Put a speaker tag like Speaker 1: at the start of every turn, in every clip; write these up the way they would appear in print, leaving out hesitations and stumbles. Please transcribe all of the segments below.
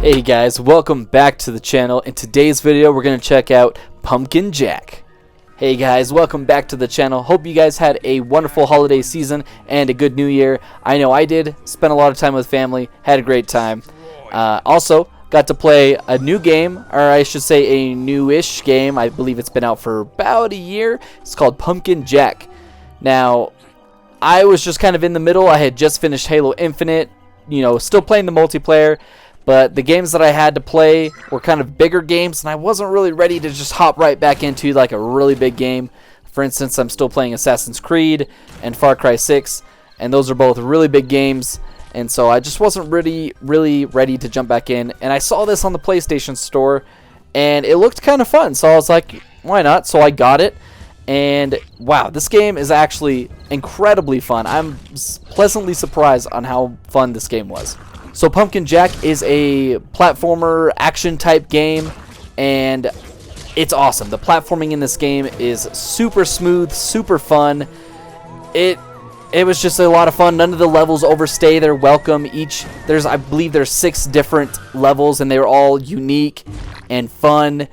Speaker 1: Hey guys, welcome back to the channel. In today's video we're going to check out Pumpkin Jack. Hey guys, welcome back to the channel. Hope you guys had a wonderful holiday season and a good new year. I know I did. Spent a lot of time with family, had a great time. Also got to play a new game, or I should say a newish game. I believe it's been out for about a year. It's called Pumpkin Jack. Now I was just kind of in the middle. I had just finished Halo Infinite, you know, still playing the multiplayer. But the games that I had to play were kind of bigger games, and I wasn't really ready to just hop right back into like a really big game. For instance, I'm still playing Assassin's Creed and Far Cry 6, and those are both really big games, and so I just wasn't really ready to jump back in. And I saw this on the PlayStation Store, and it looked kind of fun, so I was like, why not? So I got it, and wow, this game is actually incredibly fun. I'm pleasantly surprised on how fun this game was. So Pumpkin Jack is a platformer action type game, and it's awesome. The platforming in this game is super smooth, super fun. It was just a lot of fun. None of the levels overstay their welcome. I believe there's 6 different levels, and they were all unique and fun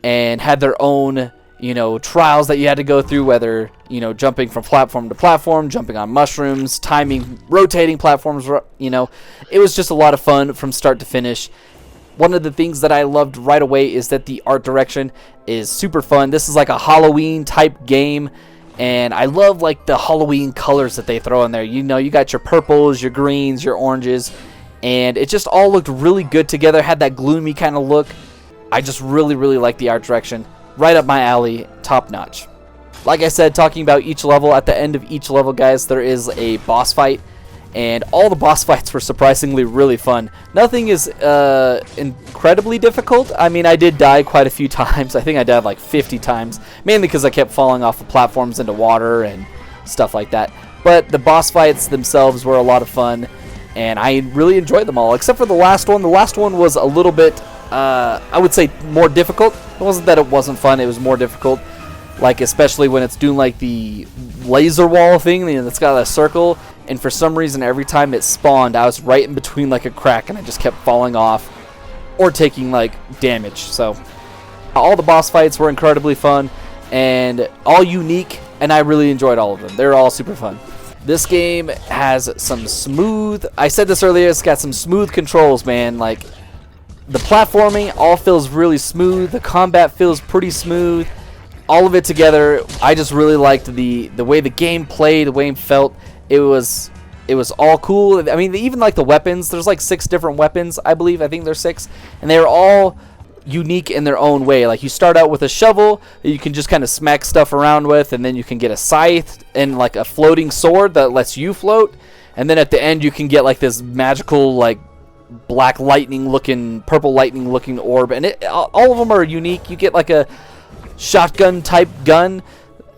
Speaker 1: and had their own, you know, trials that you had to go through, whether, you know, jumping from platform to platform, jumping on mushrooms, timing, rotating platforms, you know. It was just a lot of fun from start to finish. One of the things that I loved right away is that the art direction is super fun. This is like a Halloween type game, and I love like the Halloween colors that they throw in there. You know, you got your purples, your greens, your oranges, and it just all looked really good together, had that gloomy kind of look. I just really like the art direction. Right up my alley, top notch. Like I said, talking about each level, at the end of each level, guys, there is a boss fight, and all the boss fights were surprisingly really fun. Nothing is incredibly difficult. I mean, I did die quite a few times. I think I died like 50 times, mainly because I kept falling off of platforms into water and stuff like that. But the boss fights themselves were a lot of fun, and I really enjoyed them all, except for the last one. The last one was a little bit, I would say, more difficult. It wasn't that it wasn't fun, it was more difficult. Like, especially when it's doing like the laser wall thing, and it's got a circle, and for some reason every time it spawned I was right in between like a crack, and I just kept falling off or taking like damage. So all the boss fights were incredibly fun and all unique, and I really enjoyed all of them. They're all super fun. This game has some smooth, I said this earlier, it's got some smooth controls, man. Like, the platforming all feels really smooth. The combat feels pretty smooth. All of it together, I just really liked the way the game played, the way it felt. It was all cool. I mean, even like the weapons, there's like 6 different weapons, I believe. I think there's 6, and they're all unique in their own way. Like, you start out with a shovel that you can just kind of smack stuff around with, and then you can get a scythe and like a floating sword that lets you float, and then at the end you can get like this magical like black lightning looking, purple lightning looking orb, and all of them are unique. You get like a shotgun type gun,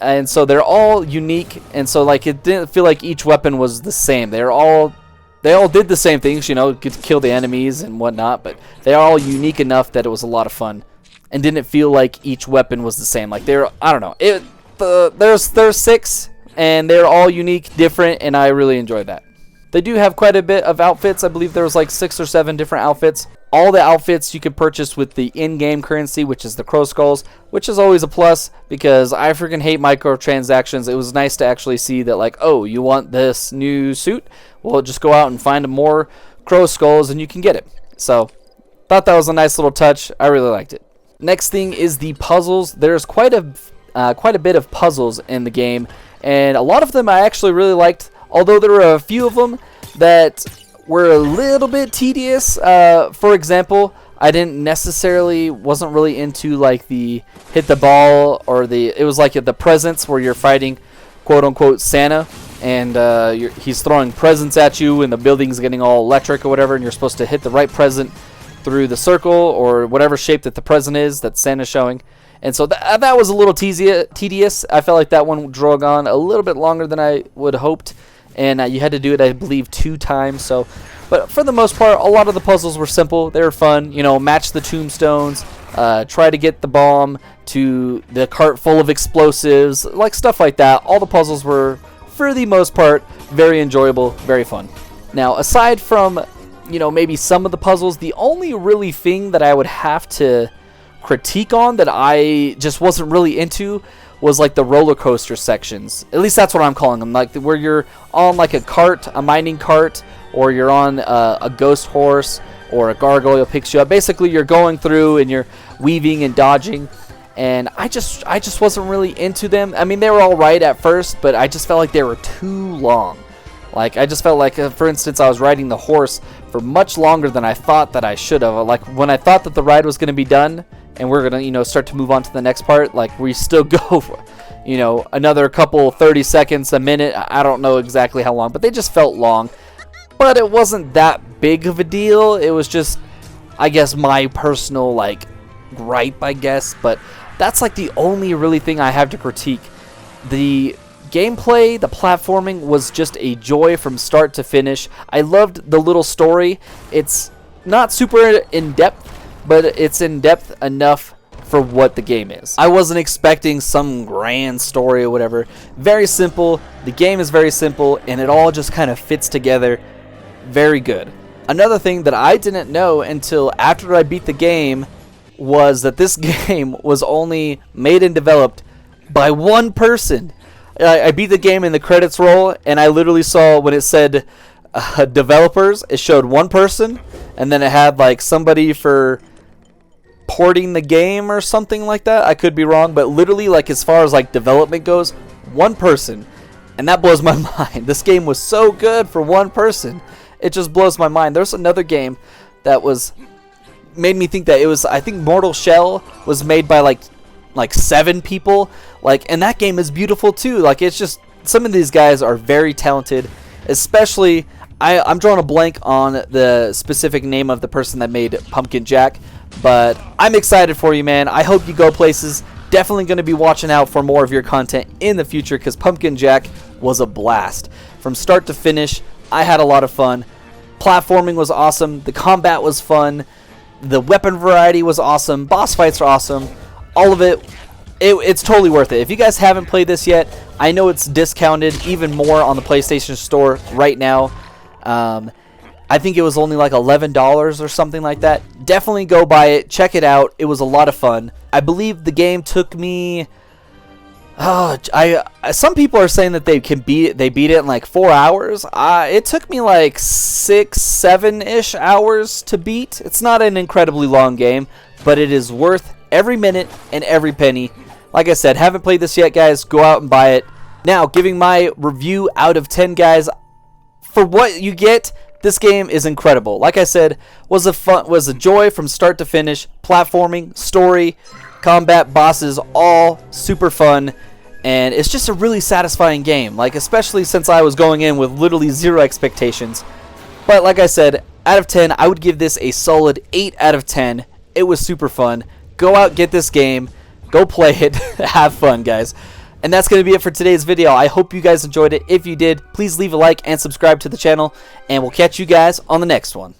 Speaker 1: and so they're all unique, and so like it didn't feel like each weapon was the same. They all did the same things, you know, get to kill the enemies and whatnot, but they're all unique enough that it was a lot of fun and didn't feel like each weapon was the same. Like, I don't know, there's 6 and they're all unique, different, and I really enjoyed that. They do have quite a bit of outfits. I believe there was like 6 or 7 different outfits. All the outfits you could purchase with the in-game currency, which is the crow skulls, which is always a plus because I freaking hate microtransactions. It was nice to actually see that, like, oh, you want this new suit? Well, just go out and find more crow skulls and you can get it. So, thought that was a nice little touch. I really liked it. Next thing is the puzzles. There's quite a bit of puzzles in the game, and a lot of them I actually really liked. Although there were a few of them that were a little bit tedious. For example, I wasn't really into like the hit the ball, or it was like the presents where you're fighting quote unquote Santa, and he's throwing presents at you and the building's getting all electric or whatever, and you're supposed to hit the right present through the circle or whatever shape that the present is that Santa's showing. And so that was a little tedious. I felt like that one drug on a little bit longer than I would have hoped. And you had to do it, I believe, 2 times. So, but for the most part, a lot of the puzzles were simple. They were fun. You know, match the tombstones, try to get the bomb to the cart full of explosives, like stuff like that. All the puzzles were, for the most part, very enjoyable, very fun. Now, aside from you know, maybe some of the puzzles. The only really thing that I would have to critique on that I just wasn't really into was like the roller coaster sections. At least that's what I'm calling them, like where you're on like a cart, a mining cart, or you're on a ghost horse, or a gargoyle picks you up. Basically, you're going through and you're weaving and dodging, and I just wasn't really into them. I mean, they were all right at first, but I just felt like they were too long. Like, I just felt like, for instance, I was riding the horse for much longer than I thought that I should have. Like, when I thought that the ride was going to be done and we're going to, you know, start to move on to the next part, like, we still go for, you know, another couple 30 seconds, a minute. I don't know exactly how long, but they just felt long. But it wasn't that big of a deal. It was just, I guess, my personal, like, gripe, I guess. But that's, like, the only really thing I have to critique. The gameplay, the platforming was just a joy from start to finish. I loved the little story. It's not super in-depth, but it's in-depth enough for what the game is. I wasn't expecting some grand story or whatever. Very simple. The game is very simple, and it all just kind of fits together very good. Another thing that I didn't know until after I beat the game was that this game was only made and developed by one person. I beat the game and the credits roll, and I literally saw when it said developers, it showed one person, and then it had like somebody for porting the game or something like that. I could be wrong, but literally, like, as far as like development goes, one person, and that blows my mind. This game was so good for one person. It just blows my mind. There's another game that made me think that it was, I think Mortal Shell was made by like 7 people, like, and that game is beautiful too. Like, it's just, some of these guys are very talented, especially I'm drawing a blank on the specific name of the person that made Pumpkin Jack, but I'm excited for you, man. I hope you go places. Definitely going to be watching out for more of your content in the future, because Pumpkin Jack was a blast from start to finish. I had a lot of fun. Platforming was awesome. The combat was fun. The weapon variety was awesome. Boss fights are awesome. All of it, it's totally worth it. If you guys haven't played this yet, I know it's discounted even more on the PlayStation Store right now. I think it was only like $11 or something like that. Definitely go buy it. Check it out. It was a lot of fun. I believe the game took me... some people are saying that they beat it in like 4 hours. It took me like 6-7-ish hours to beat. It's not an incredibly long game, but it is worth every minute and every penny. Like I said, haven't played this yet, guys. Go out and buy it. Now, giving my review out of 10, guys. For what you get, this game is incredible. Like I said, was a joy from start to finish. Platforming, story, combat, bosses, all super fun. And it's just a really satisfying game. Like, especially since I was going in with literally 0 expectations. But like I said, out of 10, I would give this a solid 8 out of 10. It was super fun. Go out, get this game. Go play it. Have fun, guys. And that's going to be it for today's video. I hope you guys enjoyed it. If you did, please leave a like and subscribe to the channel. And we'll catch you guys on the next one.